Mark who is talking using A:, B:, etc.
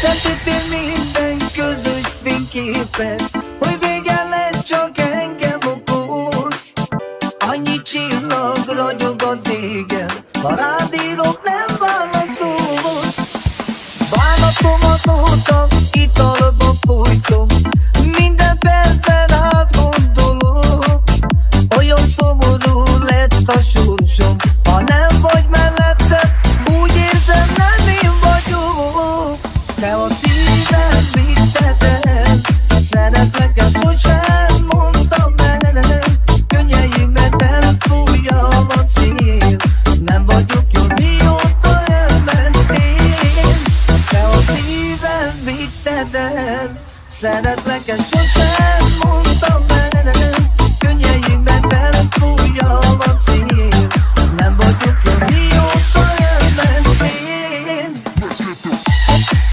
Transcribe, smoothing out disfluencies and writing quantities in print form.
A: Összetettél minden közös fényképet, hogy vége lesz, csak engem okolsz. Annyi csillag ragyog az égen, ha rád írok, nem válaszolsz. Bánatomat óta italba folytom, minden percben átgondolok. Olyan szomorú lett a sorsom, ha nem vagy mellettem, úgy érzem, nem én vagyok. Te a szívem vitted el, szeretlek, és sosem mondtam el. Könnyeimet elfújja a szél, nem vagyok jó, mióta elmentél. Te a szívem vitted el, szeretlek, és sosem mondtam el. Könnyeimet elfújja